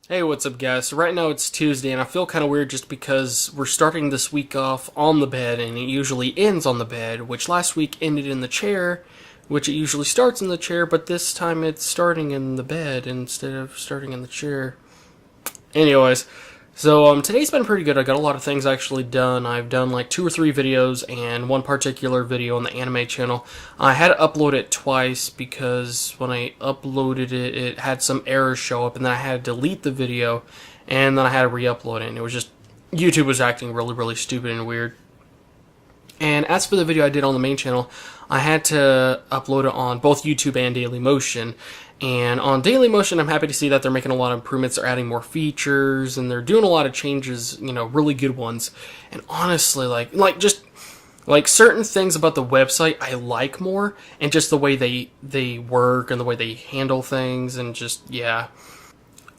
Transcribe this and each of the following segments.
Hey, what's up, guys? So right now it's Tuesday, and I feel kind of weird just because we're starting this week off on the bed, and it usually ends on the bed, which last week ended in the chair, which it usually starts in the chair, but this time it's starting in the bed instead of starting in the chair. Anyways, so today's been pretty good. I got a lot of things actually done. I've done like 2 or 3 videos and one particular video on the anime channel. I had to upload it twice because when I uploaded it, it had some errors show up, and then I had to delete the video, and then I had to re-upload it, and it was just YouTube was acting really, really stupid and weird. And as for the video I did on the main channel, I had to upload it on both YouTube and Dailymotion. And on Dailymotion, I'm happy to see that they're making a lot of improvements. They're adding more features, and they're doing a lot of changes, really good ones. And honestly, like certain things about the website I like more, and just the way they work and the way they handle things, and just, yeah.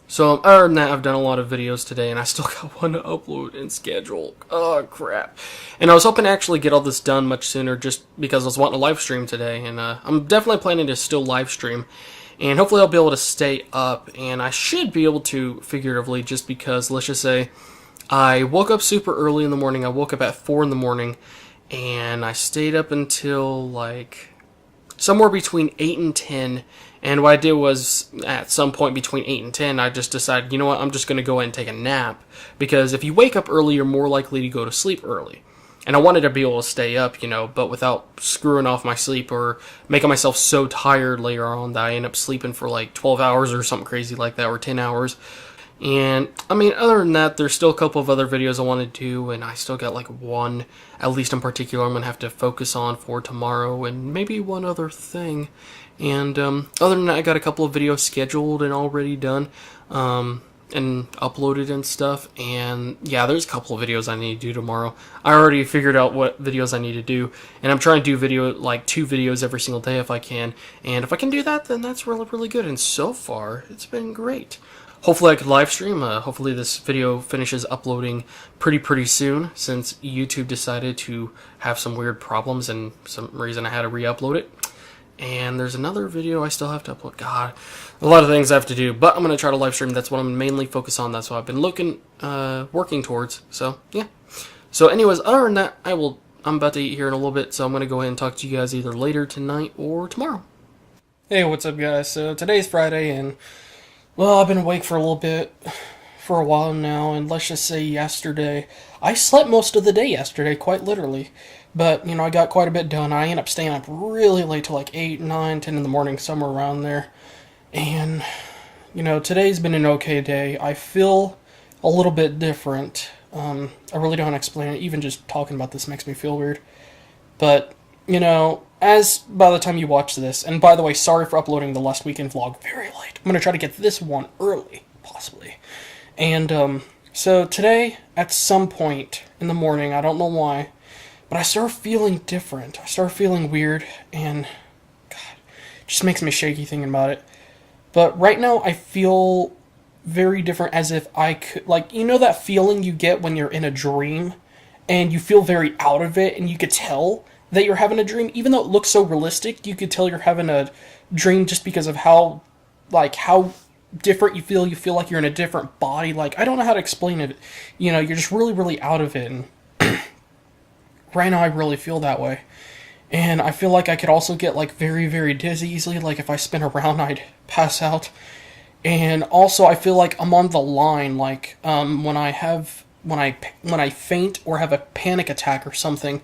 So other than that, I've done a lot of videos today, and I still got one to upload and schedule. Oh, crap. And I was hoping to actually get all this done much sooner just because I was wanting to live stream today, and I'm definitely planning to still live stream. And hopefully I'll be able to stay up, and I should be able to figuratively, just because, let's just say, I woke up super early in the morning. I woke up at 4 in the morning, and I stayed up until, like, somewhere between 8 and 10, and what I did was, at some point between 8 and 10, I just decided, you know what, I'm just going to go ahead and take a nap, because if you wake up early, you're more likely to go to sleep early. And I wanted to be able to stay up, but without screwing off my sleep or making myself so tired later on that I end up sleeping for like 12 hours or something crazy like that, or 10 hours. And, I mean, other than that, there's still a couple of other videos I want to do, and I still got like one, at least in particular, I'm going to have to focus on for tomorrow, and maybe one other thing. And other than that, I got a couple of videos scheduled and already done, and uploaded and stuff. And yeah, there's a couple of videos I need to do tomorrow. I already figured out what videos I need to do, and I'm trying to do 2 videos every single day if I can. And if I can do that, then that's really, really good. And so far, it's been great. Hopefully I could live stream. Hopefully this video finishes uploading pretty soon, since YouTube decided to have some weird problems and some reason I had to re-upload it. And there's another video I still have to upload. God, a lot of things I have to do, but I'm going to try to live stream. That's what I'm mainly focused on. That's what I've been working towards. So, yeah. So anyways, other than that, I'm about to eat here in a little bit, so I'm going to go ahead and talk to you guys either later tonight or tomorrow. Hey, what's up, guys? So today's Friday, and well, I've been awake for a little bit, for a while now, and let's just say yesterday, I slept most of the day yesterday, quite literally, but, I got quite a bit done. I ended up staying up really late till like 8, 9, 10 in the morning, somewhere around there, and, today's been an okay day. I feel a little bit different. I really don't explain it. Even just talking about this makes me feel weird, but, as by the time you watch this, and by the way, sorry for uploading the last weekend vlog very late. I'm going to try to get this one early, possibly. And, so today, at some point in the morning, I don't know why, but I started feeling different. I started feeling weird, and, God, it just makes me shaky thinking about it. But right now, I feel very different, as if I could, that feeling you get when you're in a dream, and you feel very out of it, and you could tell that you're having a dream, even though it looks so realistic, you could tell you're having a dream just because of how different you feel. You feel like you're in a different body. I don't know how to explain it. You're just really, really out of it. And right now I really feel that way. And I feel like I could also get, very, very dizzy easily. If I spin around, I'd pass out. And also I feel like I'm on the line, when I faint or have a panic attack or something,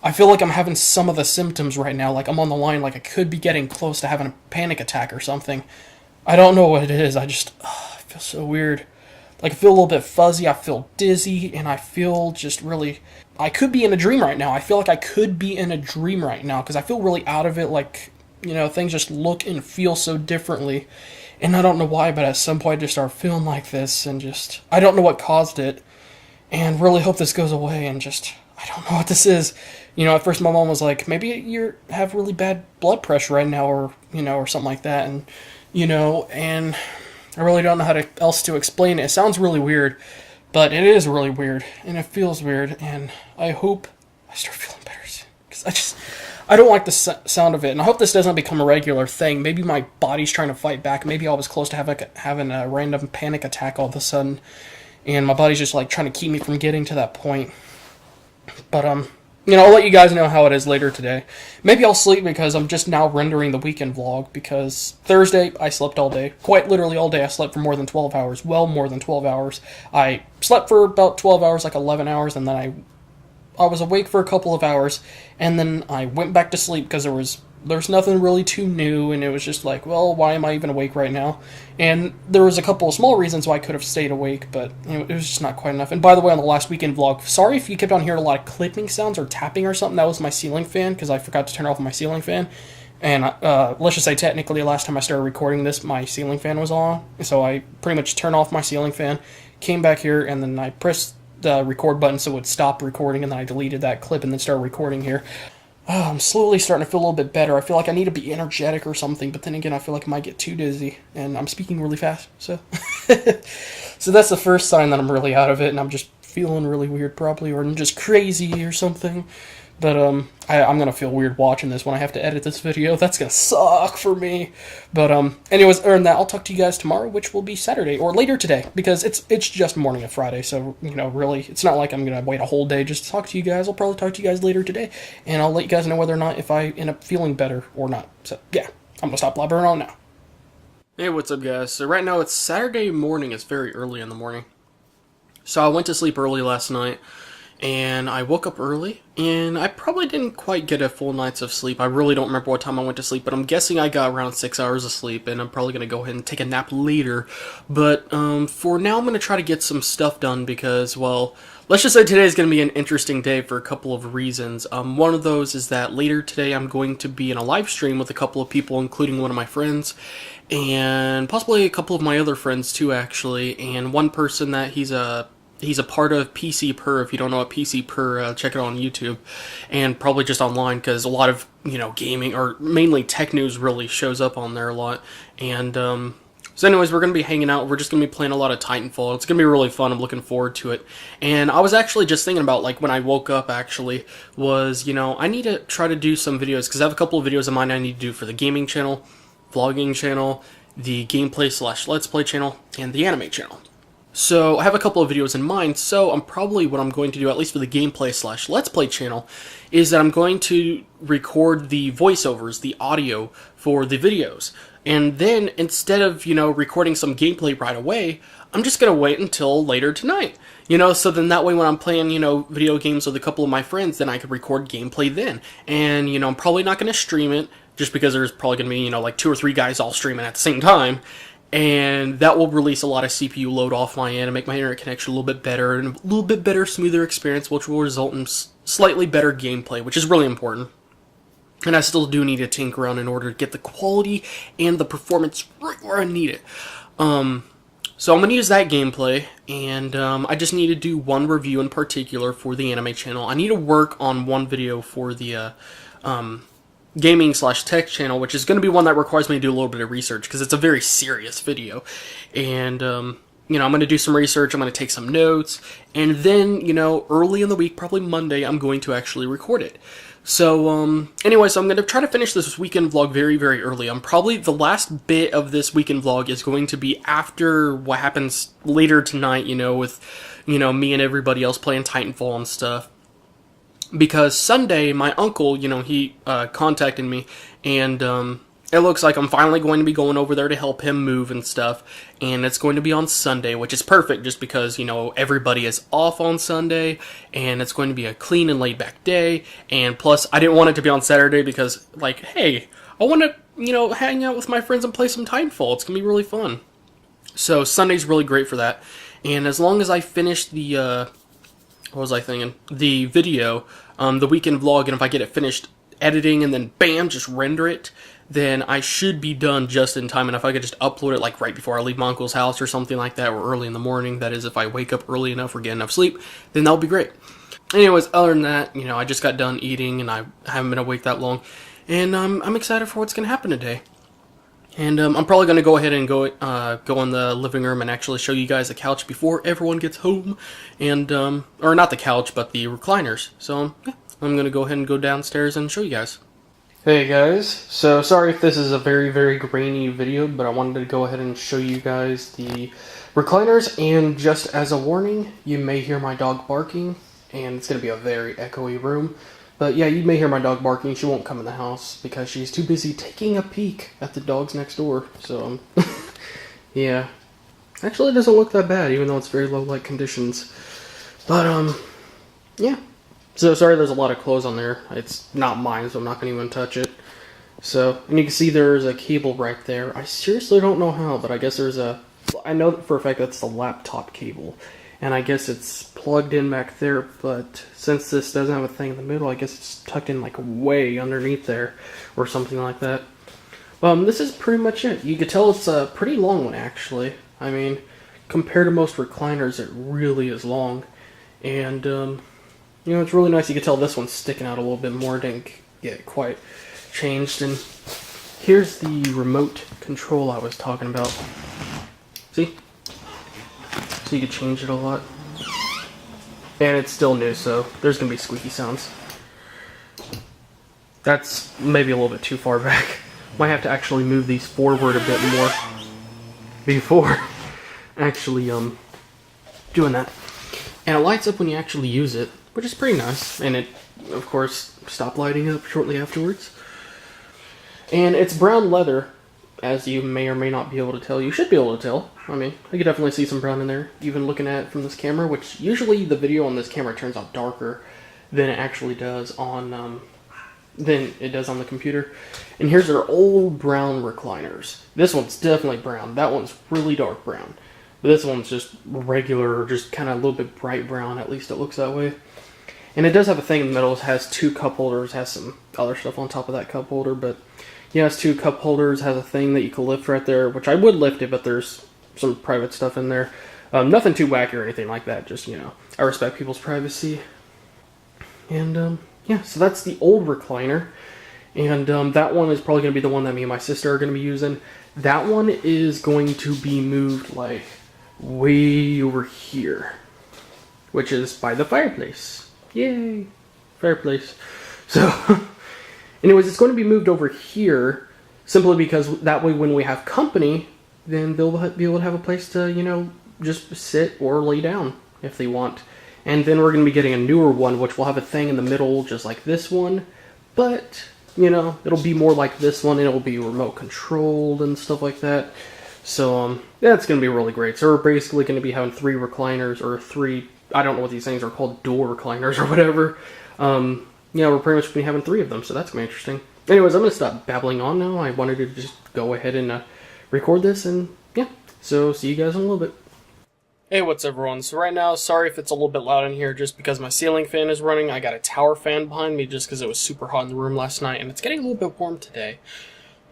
I feel like I'm having some of the symptoms right now. I'm on the line, I could be getting close to having a panic attack or something. I don't know what it is. I just, I feel so weird. I feel a little bit fuzzy, I feel dizzy, and I feel just really, I could be in a dream right now. I feel like I could be in a dream right now, because I feel really out of it, things just look and feel so differently. And I don't know why, but at some point I just started feeling like this, and just, I don't know what caused it, and really hope this goes away, and just, I don't know what this is. At first my mom was like, maybe you have really bad blood pressure right now, or, or something like that, and, and I really don't know how else to explain it. It sounds really weird, but it is really weird, and it feels weird, and I hope I start feeling better soon, because I don't like the sound of it, and I hope this doesn't become a regular thing. Maybe my body's trying to fight back. Maybe I was close to having a random panic attack all of a sudden, and my body's just like trying to keep me from getting to that point. But I'll let you guys know how it is later today. Maybe I'll sleep because I'm just now rendering the weekend vlog, because Thursday I slept all day. Quite literally all day. I slept for more than 12 hours. Well, more than 12 hours. I slept for about 12 hours, like 11 hours, and then I was awake for a couple of hours, and then I went back to sleep because there's nothing really too new, and it was just like, well, why am I even awake right now? And there was a couple of small reasons why I could have stayed awake, but it was just not quite enough. And by the way, on the last weekend vlog, sorry if you kept on hearing a lot of clipping sounds or tapping or something. That was my ceiling fan, because I forgot to turn off my ceiling fan. And let's just say technically last time I started recording this, my ceiling fan was on, so I pretty much turned off my ceiling fan, came back here, and then I pressed the record button so it would stop recording, and then I deleted that clip and then started recording here. I'm slowly starting to feel a little bit better. I feel like I need to be energetic or something, but then again, I feel like I might get too dizzy, and I'm speaking really fast, so... So that's the first sign that I'm really out of it, and I'm just feeling really weird, probably, or I'm just crazy or something. But, I'm gonna feel weird watching this when I have to edit this video. That's gonna suck for me. But, anyways, other than that, I'll talk to you guys tomorrow, which will be Saturday, or later today, because it's just morning of Friday, so, really, it's not like I'm gonna wait a whole day just to talk to you guys. I'll probably talk to you guys later today, and I'll let you guys know whether or not if I end up feeling better or not. So, yeah, I'm gonna stop blabbering on now. Hey, what's up, guys? So right now, it's Saturday morning. It's very early in the morning. So I went to sleep early last night, and I woke up early, and I probably didn't quite get a full night's of sleep. I really don't remember what time I went to sleep, but I'm guessing I got around 6 hours of sleep, and I'm probably going to go ahead and take a nap later. But for now, I'm going to try to get some stuff done because, well, let's just say today is going to be an interesting day for a couple of reasons. One of those is that later today I'm going to be in a live stream with a couple of people, including one of my friends, and possibly a couple of my other friends too, actually, and one person that he's a part of PC Per. If you don't know what PC Per, check it out on YouTube, and probably just online, because a lot of, gaming, or mainly tech news really shows up on there a lot. And, so anyways, we're going to be hanging out. We're just going to be playing a lot of Titanfall. It's going to be really fun. I'm looking forward to it. And I was actually just thinking about, like, when I woke up, actually, was, I need to try to do some videos, because I have a couple of videos of mine I need to do for the gaming channel, vlogging channel, the gameplay/let's play channel, and the anime channel. So I have a couple of videos in mind, so what I'm going to do, at least for the gameplay/let's play channel, is that I'm going to record the voiceovers, the audio for the videos. And then, instead of, recording some gameplay right away, I'm just going to wait until later tonight. So then that way when I'm playing, video games with a couple of my friends, then I could record gameplay then. And, I'm probably not going to stream it, just because there's probably going to be, like 2 or 3 guys all streaming at the same time. And that will release a lot of CPU load off my end and make my internet connection a little bit better, and a little bit better, smoother experience, which will result in slightly better gameplay, which is really important. And I still do need to tinker around in order to get the quality and the performance right where I need it. So I'm going to use that gameplay, and I just need to do one review in particular for the anime channel. I need to work on one video for the gaming/tech channel, which is going to be one that requires me to do a little bit of research, because it's a very serious video. And, I'm going to do some research, I'm going to take some notes, and then, early in the week, probably Monday, I'm going to actually record it. So, anyway, so I'm going to try to finish this weekend vlog very, very early. The last bit of this weekend vlog is going to be after what happens later tonight, with, me and everybody else playing Titanfall and stuff. Because Sunday, my uncle, he contacted me, and it looks like I'm finally going to be going over there to help him move and stuff, and it's going to be on Sunday, which is perfect just because, everybody is off on Sunday, and it's going to be a clean and laid-back day, and plus, I didn't want it to be on Saturday because, like, hey, I want to, hang out with my friends and play some Titanfall. It's going to be really fun. So Sunday's really great for that, and as long as I finish the, what was I thinking? The video, the weekend vlog, and if I get it finished editing and then bam, just render it, then I should be done just in time. And if I could just upload it like right before I leave my uncle's house or something like that, or early in the morning, that is if I wake up early enough or get enough sleep, then that'll be great. Anyways, other than that, I just got done eating and I haven't been awake that long, and I'm excited for what's going to happen today. And I'm probably going to go ahead and go in the living room and actually show you guys the couch before everyone gets home. And, or not the couch, but the recliners. So, yeah, I'm going to go ahead and go downstairs and show you guys. Hey guys, so sorry if this is a very grainy video, but I wanted to go ahead and show you guys the recliners, and just as a warning, you may hear my dog barking, and it's going to be a very echoey room. But yeah, you may hear my dog barking. She won't come in the house because she's too busy taking a peek at the dogs next door. So, yeah. Actually, it doesn't look that bad, even though it's very low light conditions. But, yeah. So, sorry there's a lot of clothes on there. It's not mine, so I'm not going to even touch it. So, and you can see there's a cable right there. I seriously don't know how, but I guess there's a... I know for a fact that's the laptop cable. And I guess it's plugged in back there, but since this doesn't have a thing in the middle, I guess it's tucked in like way underneath there, or something like that. This is pretty much it. You could tell it's a pretty long one, actually. I mean, compared to most recliners, it really is long. And, you know, it's really nice. You can tell this one's sticking out a little bit more. It didn't get quite changed. And here's the remote control I was talking about. See? So you can change it a lot. And it's still new, so there's going to be squeaky sounds. That's maybe a little bit too far back. Might have to actually move these forward a bit more before actually doing that. And it lights up when you actually use it, which is pretty nice. And it, of course, stopped lighting up shortly afterwards. And it's brown leather, as you may or may not be able to tell. You should be able to tell. I mean, I could definitely see some brown in there, even looking at it from this camera, which usually the video on this camera turns out darker than it actually does on the computer. And here's our old brown recliners. This one's definitely brown. That one's really dark brown. But this one's just regular, just kind of a little bit bright brown, at least it looks that way. And it does have a thing in the middle. It has two cup holders, has some other stuff on top of that cup holder, but yeah, it's two cup holders, has a thing that you can lift right there, which I would lift it, but there's some private stuff in there. Nothing too wacky or anything like that, just, you know, I respect people's privacy. And, yeah, so that's the old recliner. And that one is probably going to be the one that me and my sister are going to be using. That one is going to be moved, like, way over here, which is by the fireplace. Yay! Fireplace. So... anyways, it's going to be moved over here simply because that way when we have company, then they'll be able to have a place to, you know, just sit or lay down if they want. And then we're going to be getting a newer one, which will have a thing in the middle just like this one. But, you know, it'll be more like this one, and it'll be remote controlled and stuff like that. So, that's going to be really great. So we're basically going to be having 3 recliners, or 3, I don't know what these things are called, door recliners or whatever. Yeah, we're pretty much going to be having 3 of them, so that's going to be interesting. Anyways, I'm going to stop babbling on now. I wanted to just go ahead and record this, and yeah, so see you guys in a little bit. Hey, what's up, everyone? So right now, sorry if it's a little bit loud in here, just because my ceiling fan is running. I got a tower fan behind me just because it was super hot in the room last night, and it's getting a little bit warm today.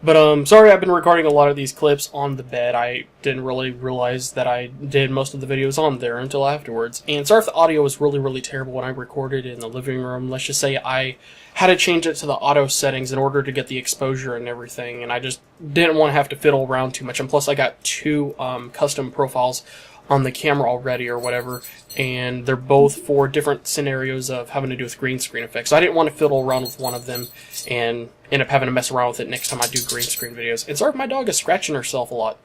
But, sorry I've been recording a lot of these clips on the bed. I didn't really realize that I did most of the videos on there until afterwards. And sorry if the audio was really terrible when I recorded in the living room. Let's just say I had to change it to the auto settings in order to get the exposure and everything. And I just didn't want to have to fiddle around too much. And plus I got 2 custom profiles on the camera already or whatever, and they're both for different scenarios of having to do with green screen effects. So I didn't want to fiddle around with one of them and end up having to mess around with it next time I do green screen videos. And sorry if my dog is scratching herself a lot.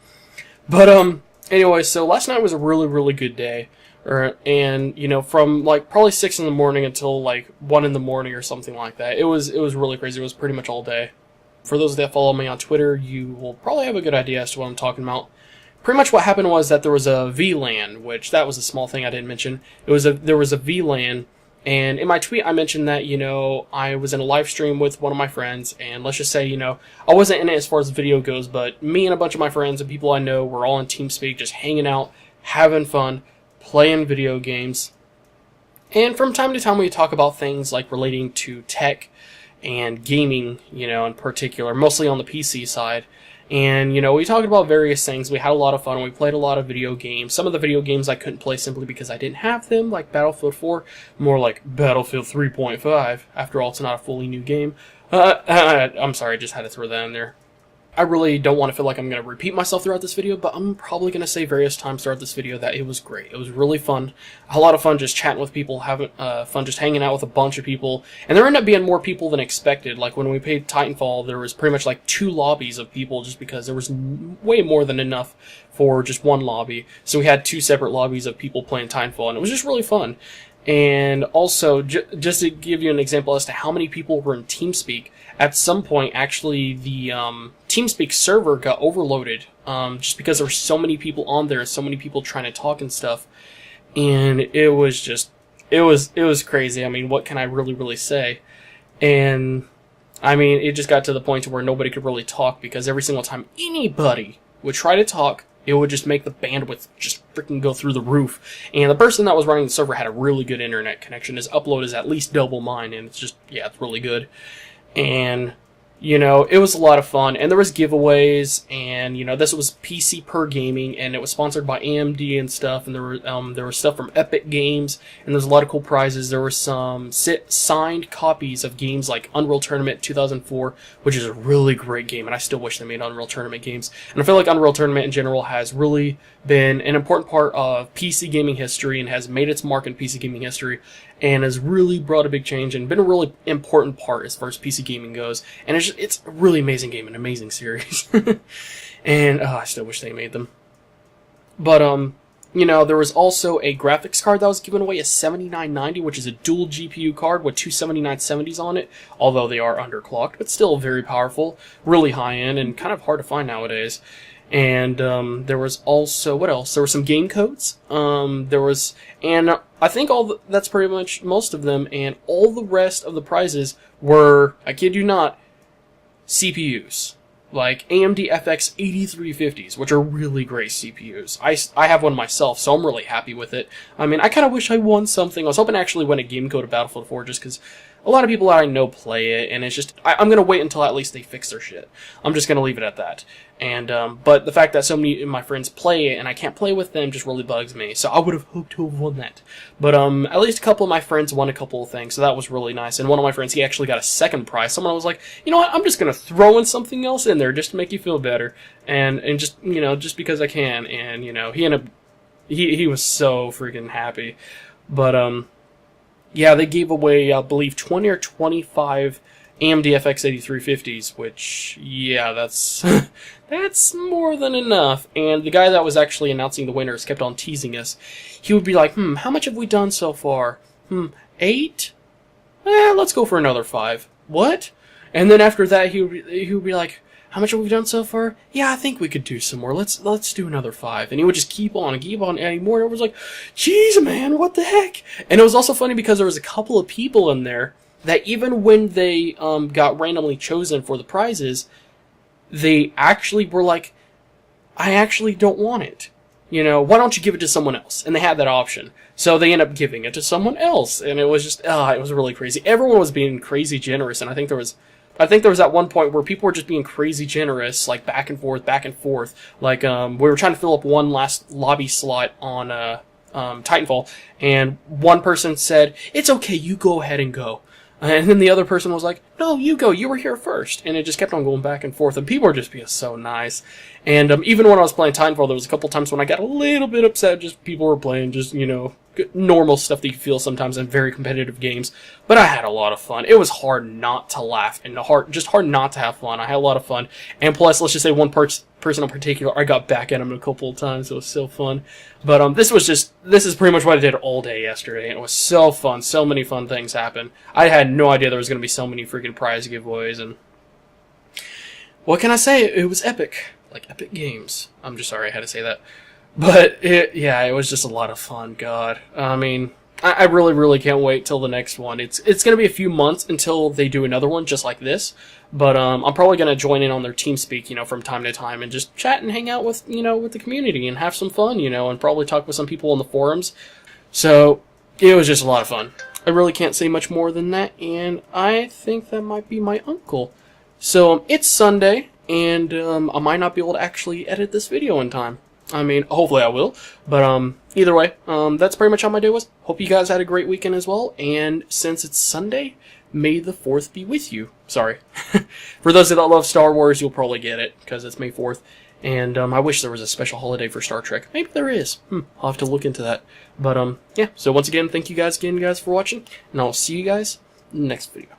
But anyway, so last night was a really good day. And, you know, from like probably 6 in the morning until like 1 in the morning or something like that. It was really crazy. It was pretty much all day. For those that follow me on Twitter, you will probably have a good idea as to what I'm talking about. Pretty much what happened was that there was a VLAN, which that was a small thing I didn't mention. There was a VLAN, and in my tweet I mentioned that, you know, I was in a live stream with one of my friends, and let's just say, you know, I wasn't in it as far as the video goes, but me and a bunch of my friends and people I know were all in TeamSpeak, just hanging out, having fun, playing video games. And from time to time we talk about things like relating to tech and gaming, you know, in particular, mostly on the PC side. And, you know, we talked about various things. We had a lot of fun. We played a lot of video games. Some of the video games I couldn't play simply because I didn't have them, like Battlefield 4. More like Battlefield 3.5. After all, it's not a fully new game. I'm sorry, I just had to throw that in there. I really don't want to feel like I'm going to repeat myself throughout this video, but I'm probably going to say various times throughout this video that it was great. It was really fun. A lot of fun just chatting with people, having fun just hanging out with a bunch of people. And there ended up being more people than expected. Like when we played Titanfall, there was pretty much like 2 lobbies of people just because there was way more than enough for just one lobby. So we had 2 separate lobbies of people playing Titanfall, and it was just really fun. And also, just to give you an example as to how many people were in TeamSpeak, at some point, actually, the TeamSpeak server got overloaded, just because there were so many people on there, so many people trying to talk and stuff, and it was just, it was crazy. I mean, what can I really say? And, I mean, it just got to the point where nobody could really talk, because every single time anybody would try to talk, it would just make the bandwidth just freaking go through the roof. And the person that was running the server had a really good internet connection. His upload is at least double mine, and it's just, yeah, it's really good. And, you know, it was a lot of fun. And there was giveaways, and, you know, this was PC Per Gaming, and it was sponsored by AMD and stuff, and there was stuff from Epic Games, and there's a lot of cool prizes. There were some signed copies of games like Unreal Tournament 2004, which is a really great game, and I still wish they made Unreal Tournament games. And I feel like Unreal Tournament in general has really been an important part of PC gaming history, and has made its mark in PC gaming history, and has really brought a big change, and been a really important part as far as PC gaming goes. And it's a really amazing game, an amazing series. And I still wish they made them. But you know, there was also a graphics card that was given away, a 7990, which is a dual GPU card with 2 7970s on it, although they are underclocked, but still very powerful, really high end, and kind of hard to find nowadays. And there was also, what else? There were some game codes. And I think that's pretty much most of them. And all the rest of the prizes were, I kid you not, CPUs. Like AMD FX 8350s, which are really great CPUs. I have one myself, so I'm really happy with it. I mean, I kind of wish I won something. I was hoping to actually win a game code of Battlefield 4, just because a lot of people that I know play it, and it's just, I'm going to wait until at least they fix their shit. I'm just going to leave it at that. And, but the fact that so many of my friends play it, and I can't play with them, just really bugs me. So I would have hoped to have won that. But, at least a couple of my friends won a couple of things, so that was really nice. And one of my friends, he actually got a second prize. Someone was like, you know what, I'm just going to throw in something else in there just to make you feel better. And just, you know, just because I can. And, you know, he ended up, he was so freaking happy. But, yeah, they gave away, I believe, 20 or 25 AMD FX 8350s, which, yeah, that's that's more than enough. And the guy that was actually announcing the winners kept on teasing us. He would be like, how much have we done so far? 8? Let's go for another 5. What? And then after that, he would be like, how much have we done so far? Yeah, I think we could do some more. Let's do another 5. And he would just keep on adding more. And it was like, jeez, man, what the heck? And it was also funny because there was a couple of people in there that even when they got randomly chosen for the prizes, they actually were like, I actually don't want it. You know, why don't you give it to someone else? And they had that option. So they ended up giving it to someone else. And it was just, it was really crazy. Everyone was being crazy generous. And I think there was at one point where people were just being crazy generous, like back and forth. Like, we were trying to fill up one last lobby slot on, Titanfall. And one person said, it's okay, you go ahead and go. And then the other person was like, no, you go, you were here first. And it just kept on going back and forth, and people were just being so nice. And even when I was playing Titanfall, there was a couple times when I got a little bit upset, just people were playing just, you know, normal stuff that you feel sometimes in very competitive games. But I had a lot of fun. It was hard not to laugh, and just hard not to have fun. I had a lot of fun. And plus, let's just say one person in particular, I got back at him a couple of times. It was so fun. But this is pretty much what I did all day yesterday, and it was so fun. So many fun things happened. I had no idea there was going to be so many freaking prize giveaways, and what can I say? It was epic. Like Epic Games. I'm just sorry I had to say that. But, it was just a lot of fun, God. I mean, I really can't wait till the next one. It's going to be a few months until they do another one just like this. But I'm probably going to join in on their TeamSpeak, you know, from time to time and just chat and hang out with, you know, with the community and have some fun, you know, and probably talk with some people on the forums. So, it was just a lot of fun. I really can't say much more than that, and I think that might be my uncle. So, it's Sunday, and I might not be able to actually edit this video in time. I mean, hopefully I will. But either way, that's pretty much how my day was. Hope you guys had a great weekend as well. And since it's Sunday, May the 4th be with you. Sorry. For those that love Star Wars, you'll probably get it, because it's May 4th. And I wish there was a special holiday for Star Trek. Maybe there is. I'll have to look into that. But, yeah. So once again, thank you guys for watching. And I'll see you guys in the next video.